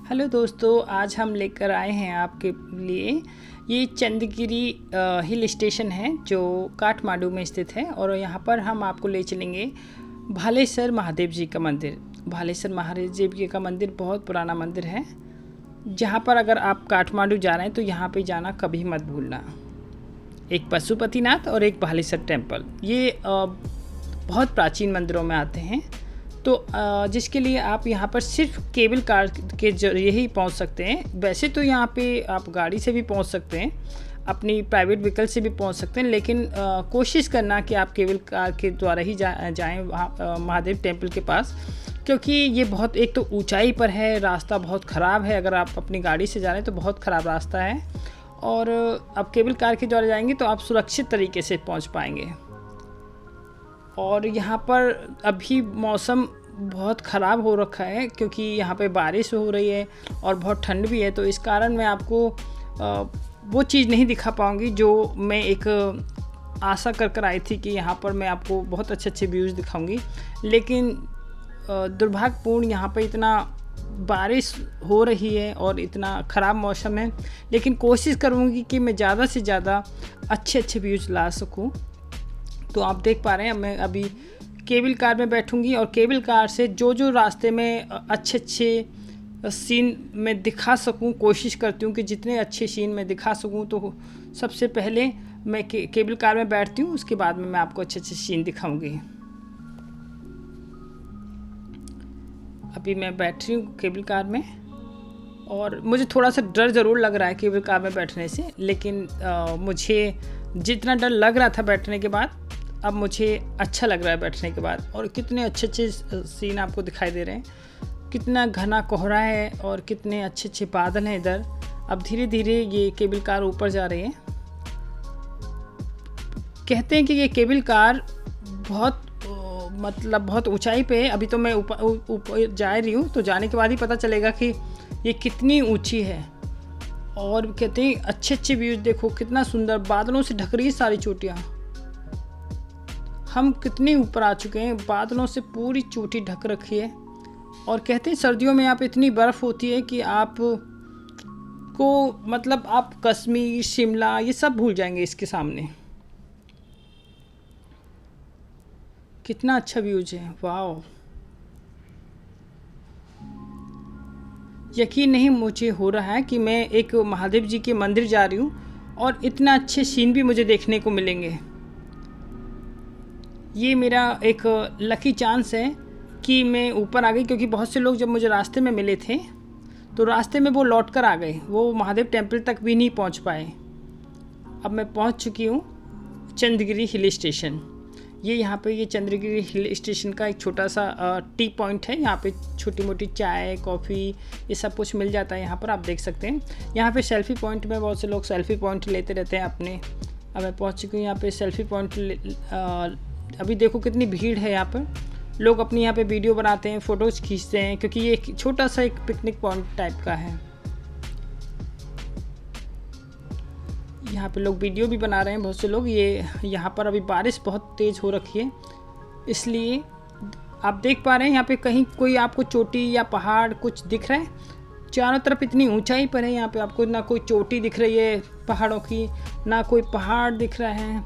Hello दोस्तों, आज हम लेकर आए हैं आपके लिए ये चंद्रगिरी हिल स्टेशन है जो काठमांडू में स्थित है। और यहाँ पर हम आपको ले चलेंगे भालेश्वर महादेव जी का मंदिर। भालेश्वर महादेव जी का मंदिर बहुत पुराना मंदिर है, जहाँ पर अगर आप काठमांडू जा रहे हैं तो यहाँ पे जाना कभी मत भूलना। एक पशुपतिनाथ और एक भालेश्वर टेम्पल, ये बहुत प्राचीन मंदिरों में आते हैं। तो जिसके लिए आप यहाँ पर सिर्फ केबल कार के जरिए ही पहुँच सकते हैं। वैसे तो यहाँ पे आप गाड़ी से भी पहुँच सकते हैं, अपनी प्राइवेट व्हीकल से भी पहुँच सकते हैं, लेकिन कोशिश करना कि आप केबल कार के द्वारा ही जाएं वहाँ महादेव टेम्पल के पास, क्योंकि ये बहुत एक तो ऊंचाई पर है, रास्ता बहुत ख़राब है। अगर आप अपनी गाड़ी से जा रहे हैं तो बहुत ख़राब रास्ता है, और आप केबल कार के द्वारा जाएंगे तो आप सुरक्षित तरीके से पहुँच पाएंगे। और यहाँ पर अभी मौसम बहुत ख़राब हो रखा है, क्योंकि यहाँ पे बारिश हो रही है और बहुत ठंड भी है। तो इस कारण मैं आपको वो चीज़ नहीं दिखा पाऊँगी जो मैं एक आशा कर आई थी कि यहाँ पर मैं आपको बहुत अच्छे व्यूज़ दिखाऊंगी। लेकिन दुर्भाग्यपूर्ण यहाँ पर इतना बारिश हो रही है और इतना ख़राब मौसम है, लेकिन कोशिश करूँगी कि मैं ज़्यादा से ज़्यादा अच्छे व्यूज़ ला सकूँ। तो आप देख पा रहे हैं मैं अभी केबल कार में बैठूंगी, और केबल कार से जो रास्ते में अच्छे सीन में दिखा सकूं, कोशिश करती हूं कि जितने अच्छे सीन में दिखा सकूं। तो सबसे पहले मैं केबल कार में बैठती हूं, उसके बाद में मैं आपको अच्छे सीन दिखाऊंगी। अभी मैं बैठ रही हूँ केबल कार में, और मुझे थोड़ा सा डर ज़रूर लग रहा है केबल कार में बैठने से, लेकिन मुझे जितना डर लग रहा था बैठने के बाद, अब मुझे अच्छा लग रहा है बैठने के बाद। और कितने अच्छे सीन आपको दिखाई दे रहे हैं, कितना घना कोहरा है और कितने अच्छे बादल हैं इधर। अब धीरे धीरे ये केबल कार ऊपर जा रही है। कहते हैं कि ये केबल कार बहुत ऊंचाई पे है। अभी तो मैं ऊपर जा रही हूँ, तो जाने के बाद ही पता चलेगा कि ये कितनी ऊंची है। और कहते हैं अच्छे व्यूज देखो, कितना सुंदर बादलों से ढक रही है सारी चोटियाँ। हम कितने ऊपर आ चुके हैं, बादलों से पूरी चोटी ढक रखी है। और कहते हैं सर्दियों में यहाँ पे इतनी बर्फ़ होती है कि आप कश्मीर, शिमला ये सब भूल जाएंगे इसके सामने। कितना अच्छा व्यूज है, वाह! यकीन नहीं मुझे हो रहा है कि मैं एक महादेव जी के मंदिर जा रही हूँ और इतना अच्छे सीन भी मुझे देखने को मिलेंगे। ये मेरा एक लकी चांस है कि मैं ऊपर आ गई, क्योंकि बहुत से लोग जब मुझे रास्ते में मिले थे तो रास्ते में वो लौट कर आ गए, वो महादेव टेम्पल तक भी नहीं पहुंच पाए। अब मैं पहुंच चुकी हूँ चंद्रगिरी हिल स्टेशन। ये यहाँ पे ये चंद्रगिरी हिल स्टेशन का एक छोटा सा टी पॉइंट है। यहाँ पे छोटी मोटी चाय, कॉफ़ी ये सब कुछ मिल जाता है। यहाँ पर आप देख सकते हैं, यहाँ पे सेल्फ़ी पॉइंट में बहुत से लोग सेल्फ़ी पॉइंट लेते रहते हैं अपने। अब मैं पहुँच चुकी हूँ यहाँ पे सेल्फ़ी पॉइंट। अभी देखो कितनी भीड़ है यहाँ पर, लोग अपनी यहाँ पे वीडियो बनाते हैं, फ़ोटोज़ खींचते हैं, क्योंकि ये एक छोटा सा एक पिकनिक पॉइंट टाइप का है। यहाँ पे लोग वीडियो भी बना रहे हैं बहुत से लोग। ये यहाँ पर अभी बारिश बहुत तेज़ हो रखी है, इसलिए आप देख पा रहे हैं यहाँ पे कहीं कोई आपको चोटी या पहाड़ कुछ दिख रहा है? चारों तरफ इतनी ऊंचाई पर है, यहाँ पे आपको ना कोई चोटी दिख रही है पहाड़ों की, ना कोई पहाड़ दिख रहा है,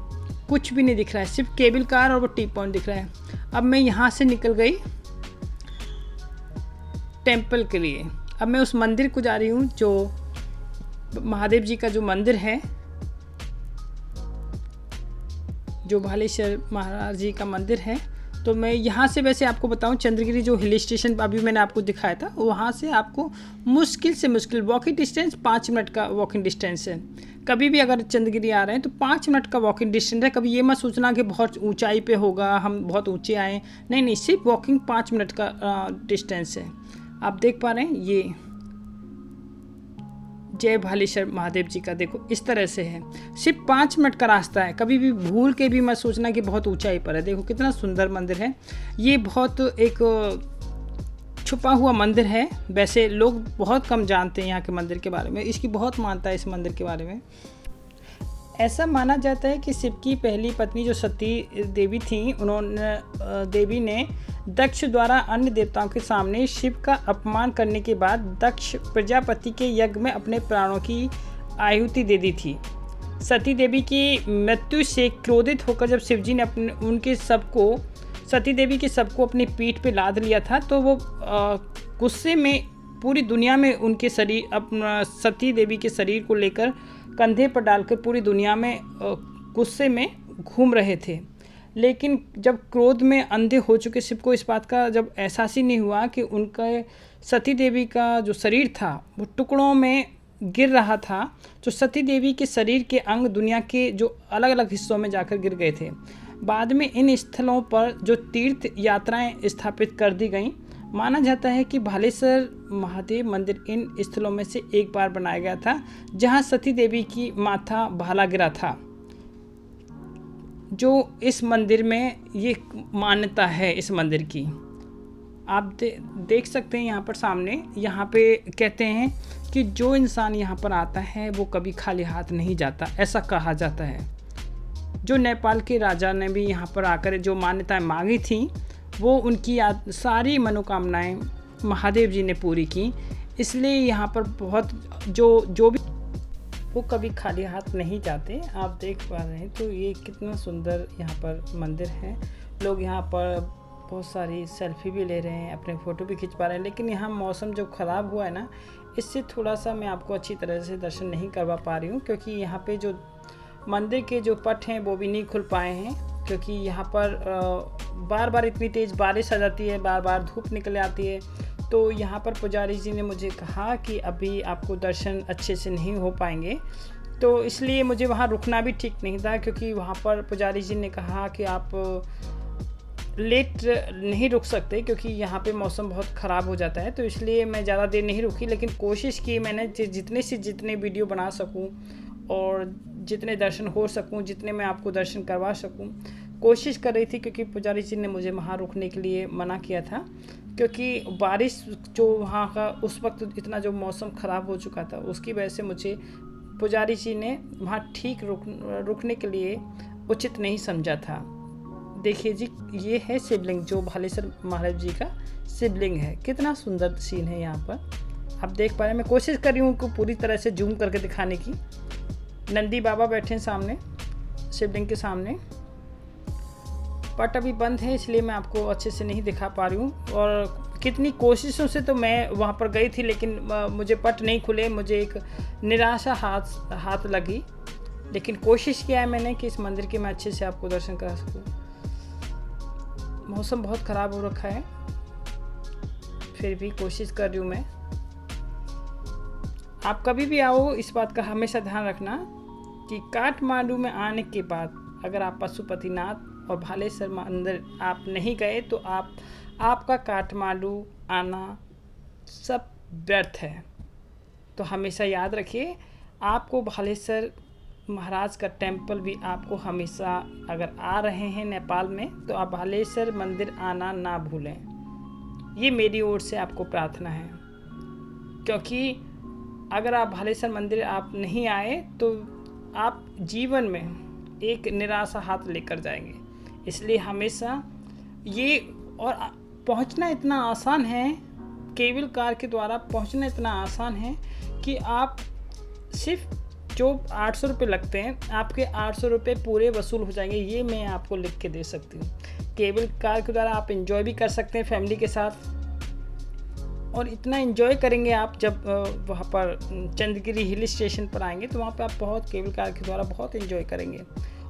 कुछ भी नहीं दिख रहा है, सिर्फ केबल कार और वो टी पॉइंट दिख रहा है। अब मैं यहाँ से निकल गई टेम्पल के लिए। अब मैं उस मंदिर को जा रही हूँ जो महादेव जी का जो मंदिर है, जो भालेश्वर महाराज जी का मंदिर है। तो मैं यहाँ से, वैसे आपको बताऊँ, चंद्रगिरी जो हिल स्टेशन अभी मैंने आपको दिखाया था, वहाँ से आपको मुश्किल से मुश्किल वॉकिंग डिस्टेंस 5 मिनट का वॉकिंग डिस्टेंस है। कभी भी अगर चंद्रगिरी आ रहे हैं तो 5 मिनट का वॉकिंग डिस्टेंस है। कभी ये मत सोचना कि बहुत ऊंचाई पे होगा, हम बहुत ऊंचे आए, नहीं, सिर्फ वॉकिंग 5 मिनट का डिस्टेंस है। आप देख पा रहे हैं ये जय भालेश्वर महादेव जी का, देखो इस तरह से है, सिर्फ 5 मिनट का रास्ता है। कभी भी भूल के भी मत सोचना कि बहुत ऊंचाई पर है। देखो कितना सुंदर मंदिर है। ये बहुत एक छुपा हुआ मंदिर है, वैसे लोग बहुत कम जानते हैं यहाँ के मंदिर के बारे में। इसकी बहुत मान्यता है इस मंदिर के बारे में। ऐसा माना जाता है कि शिव की पहली पत्नी जो सती देवी थी, देवी ने दक्ष द्वारा अन्य देवताओं के सामने शिव का अपमान करने के बाद दक्ष प्रजापति के यज्ञ में अपने प्राणों की आहुति दे दी थी। सती देवी की मृत्यु से क्रोधित होकर जब शिवजी ने सती देवी के सबको अपनी पीठ पे लाद लिया था, तो वो गुस्से में पूरी दुनिया में उनके शरीर अपना सती देवी के शरीर को लेकर कंधे पर डालकर पूरी दुनिया में गुस्से में घूम रहे थे। लेकिन जब क्रोध में अंधे हो चुके शिव को इस बात का जब एहसास ही नहीं हुआ कि उनका सती देवी का जो शरीर था वो टुकड़ों में गिर रहा था, तो सती देवी के शरीर के अंग दुनिया के जो अलग अलग हिस्सों में जाकर गिर गए थे। बाद में इन स्थलों पर जो तीर्थ यात्राएं स्थापित कर दी गईं। माना जाता है कि भालेश्वर महादेव मंदिर इन स्थलों में से एक बार बनाया गया था, जहां सती देवी की माथा भाला गिरा था। जो इस मंदिर में ये मान्यता है इस मंदिर की, आप देख सकते हैं यहाँ पर सामने। यहाँ पे कहते हैं कि जो इंसान यहाँ पर आता है वो कभी खाली हाथ नहीं जाता, ऐसा कहा जाता है। जो नेपाल के राजा ने भी यहाँ पर आकर जो मान्यताएं मांगी थी, वो उनकी सारी मनोकामनाएं महादेव जी ने पूरी की। इसलिए यहाँ पर बहुत जो भी वो कभी खाली हाथ नहीं जाते। आप देख पा रहे हैं तो ये कितना सुंदर यहाँ पर मंदिर है। लोग यहाँ पर बहुत सारी सेल्फी भी ले रहे हैं, अपने फ़ोटो भी खिंच पा रहे हैं। लेकिन यहाँ मौसम जो ख़राब हुआ है ना, इससे थोड़ा सा मैं आपको अच्छी तरह से दर्शन नहीं करवा पा रही हूँ, क्योंकि यहाँ पे जो मंदिर के जो पट हैं वो भी नहीं खुल पाए हैं, क्योंकि यहाँ पर बार बार इतनी तेज़ बारिश आ जाती है, बार बार धूप निकल आती है। तो यहाँ पर पुजारी जी ने मुझे कहा कि अभी आपको दर्शन अच्छे से नहीं हो पाएंगे, तो इसलिए मुझे वहाँ रुकना भी ठीक नहीं था, क्योंकि वहाँ पर पुजारी जी ने कहा कि आप लेट नहीं रुक सकते, क्योंकि यहाँ पे मौसम बहुत ख़राब हो जाता है। तो इसलिए मैं ज़्यादा देर नहीं रुकी, लेकिन कोशिश की मैंने जितने से जितने वीडियो बना सकूँ और जितने दर्शन हो सकूँ, जितने मैं आपको दर्शन करवा सकूँ, कोशिश कर रही थी। क्योंकि पुजारी जी ने मुझे वहाँ रुकने के लिए मना किया था, क्योंकि बारिश जो वहाँ का उस वक्त इतना जो मौसम ख़राब हो चुका था, उसकी वजह से मुझे पुजारी जी ने वहाँ ठीक रुकने के लिए उचित नहीं समझा था। देखिए जी, ये है शिवलिंग, जो भालेश्वर महादेव जी का शिवलिंग है। कितना सुंदर सीन है यहाँ पर, आप देख पा रहे हैं। मैं कोशिश कर रही हूँ उनको पूरी तरह से जूम करके दिखाने की। नंदी बाबा बैठे हैं सामने शिवलिंग के सामने। पट अभी बंद है, इसलिए मैं आपको अच्छे से नहीं दिखा पा रही हूँ। और कितनी कोशिशों से तो मैं वहाँ पर गई थी, लेकिन मुझे पट नहीं खुले। मुझे एक निराशा हाथ लगी, लेकिन कोशिश किया है मैंने कि इस मंदिर के मैं अच्छे से आपको दर्शन करा सकूँ। मौसम बहुत ख़राब हो रखा है, फिर भी कोशिश कर रही हूँ मैं। आप कभी भी आओ, इस बात का हमेशा ध्यान रखना कि काठमांडू में आने के बाद अगर आप पशुपतिनाथ और भालेश्वर मंदिर आप नहीं गए, तो आपका काठमांडू आना सब व्यर्थ है। तो हमेशा याद रखिए, आपको भालेश्वर महाराज का टेम्पल भी आपको हमेशा, अगर आ रहे हैं नेपाल में, तो आप भालेश्वर मंदिर आना ना भूलें। ये मेरी ओर से आपको प्रार्थना है, क्योंकि अगर आप भालेश्वर मंदिर आप नहीं आए तो आप जीवन में एक निराशा हाथ लेकर जाएंगे। इसलिए हमेशा ये, और पहुंचना इतना आसान है, केबल कार के द्वारा पहुंचना इतना आसान है कि आप सिर्फ जो 800 रुपये लगते हैं, आपके 800 रुपये पूरे वसूल हो जाएंगे। ये मैं आपको लिख के दे सकती हूँ। केबल कार के द्वारा आप एंजॉय भी कर सकते हैं फैमिली के साथ, और इतना एंजॉय करेंगे आप जब वहाँ पर चंद्रगिरी हिल स्टेशन पर आएंगे, तो वहाँ पे आप बहुत केबल कार के द्वारा बहुत एंजॉय करेंगे।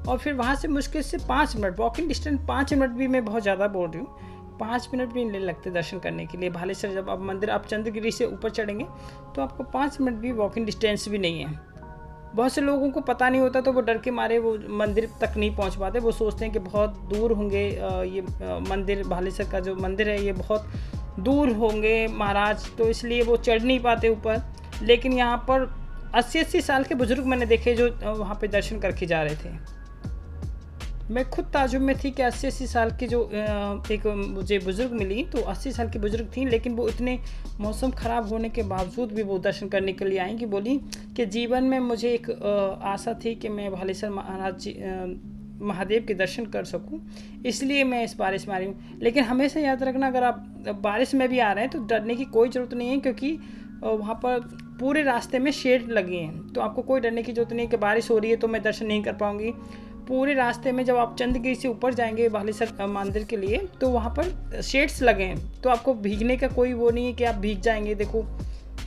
और फिर वहाँ से मुश्किल से 5 मिनट वॉकिंग डिस्टेंस, 5 मिनट भी मैं बहुत ज़्यादा बोल रही हूँ, 5 मिनट भी नहीं लगते दर्शन करने के लिए। भालेश्वर जब आप मंदिर आप चंद्रगिरी से ऊपर चढ़ेंगे तो आपको 5 मिनट भी वॉकिंग डिस्टेंस भी नहीं है। बहुत से लोगों को पता नहीं होता, तो वो डर के मारे वो मंदिर तक नहीं पहुंच पाते। वो सोचते हैं कि बहुत दूर होंगे, ये मंदिर भालेश्वर का जो मंदिर है ये बहुत दूर होंगे महाराज, तो इसलिए वो चढ़ नहीं पाते ऊपर। लेकिन यहाँ पर 80-80 साल के बुजुर्ग मैंने देखे जो वहाँ पे दर्शन करके जा रहे थे। मैं खुद ताज्जुब में थी कि 80-80 साल की जो एक मुझे बुज़ुर्ग मिली, तो 80 साल की बुज़ुर्ग थी, लेकिन वो इतने मौसम ख़राब होने के बावजूद भी वो दर्शन करने के लिए आई कि बोली कि जीवन में मुझे एक आशा थी कि मैं भालेश्वर महाराज जी महादेव के दर्शन कर सकूं, इसलिए मैं इस बारिश में आ रही हूँ। लेकिन हमेशा याद रखना, अगर आप बारिश में भी आ रहे हैं तो डरने की कोई ज़रूरत नहीं है, क्योंकि वहाँ पर पूरे रास्ते में शेड लगे हैं, तो आपको कोई डरने की ज़रूरत नहीं है कि बारिश हो रही है तो मैं दर्शन नहीं कर पाऊँगी। पूरे रास्ते में जब आप चंद्रगिरी से ऊपर जाएंगे भालेश्वर मंदिर के लिए, तो वहाँ पर शेड्स लगे हैं, तो आपको भीगने का कोई वो नहीं है कि आप भीग जाएंगे। देखो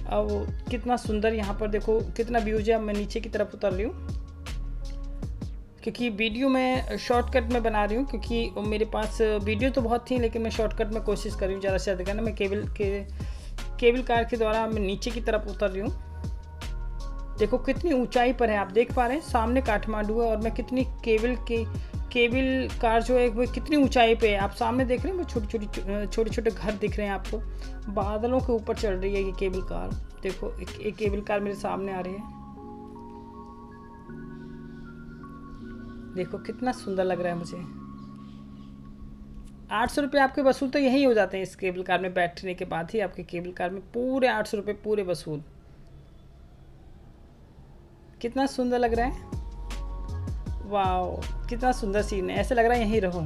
अब कितना सुंदर यहाँ पर देखो कितना व्यूज है। मैं नीचे की तरफ उतर रही हूँ क्योंकि वीडियो मैं शॉर्टकट में बना रही हूँ, क्योंकि मेरे पास वीडियो तो बहुत थी, लेकिन मैं शॉर्टकट में कोशिश कर रही हूँ ज़्यादा से ज़्यादा करना। मैं केबल कार के द्वारा मैं नीचे की तरफ उतर रही हूँ। देखो कितनी ऊंचाई पर है, आप देख पा रहे हैं सामने काठमांडू है, और मैं कितनी केबल कार जो है वो कितनी ऊंचाई पे है। आप सामने देख रहे हैं वो छोटे छोटे घर दिख रहे हैं आपको, बादलों के ऊपर चल रही है ये केबल कार। देखो एक केबल कार मेरे सामने आ रही है, देखो कितना सुंदर लग रहा है मुझे। 800 रुपये आपके वसूल तो यही हो जाते हैं इस केबल कार में बैठने के बाद ही। आपके केबल कार में पूरे 800 रुपये पूरे वसूल। कितना सुंदर लग रहा है, वाह कितना सुंदर सीन है, ऐसे लग रहा है यहीं रहूं।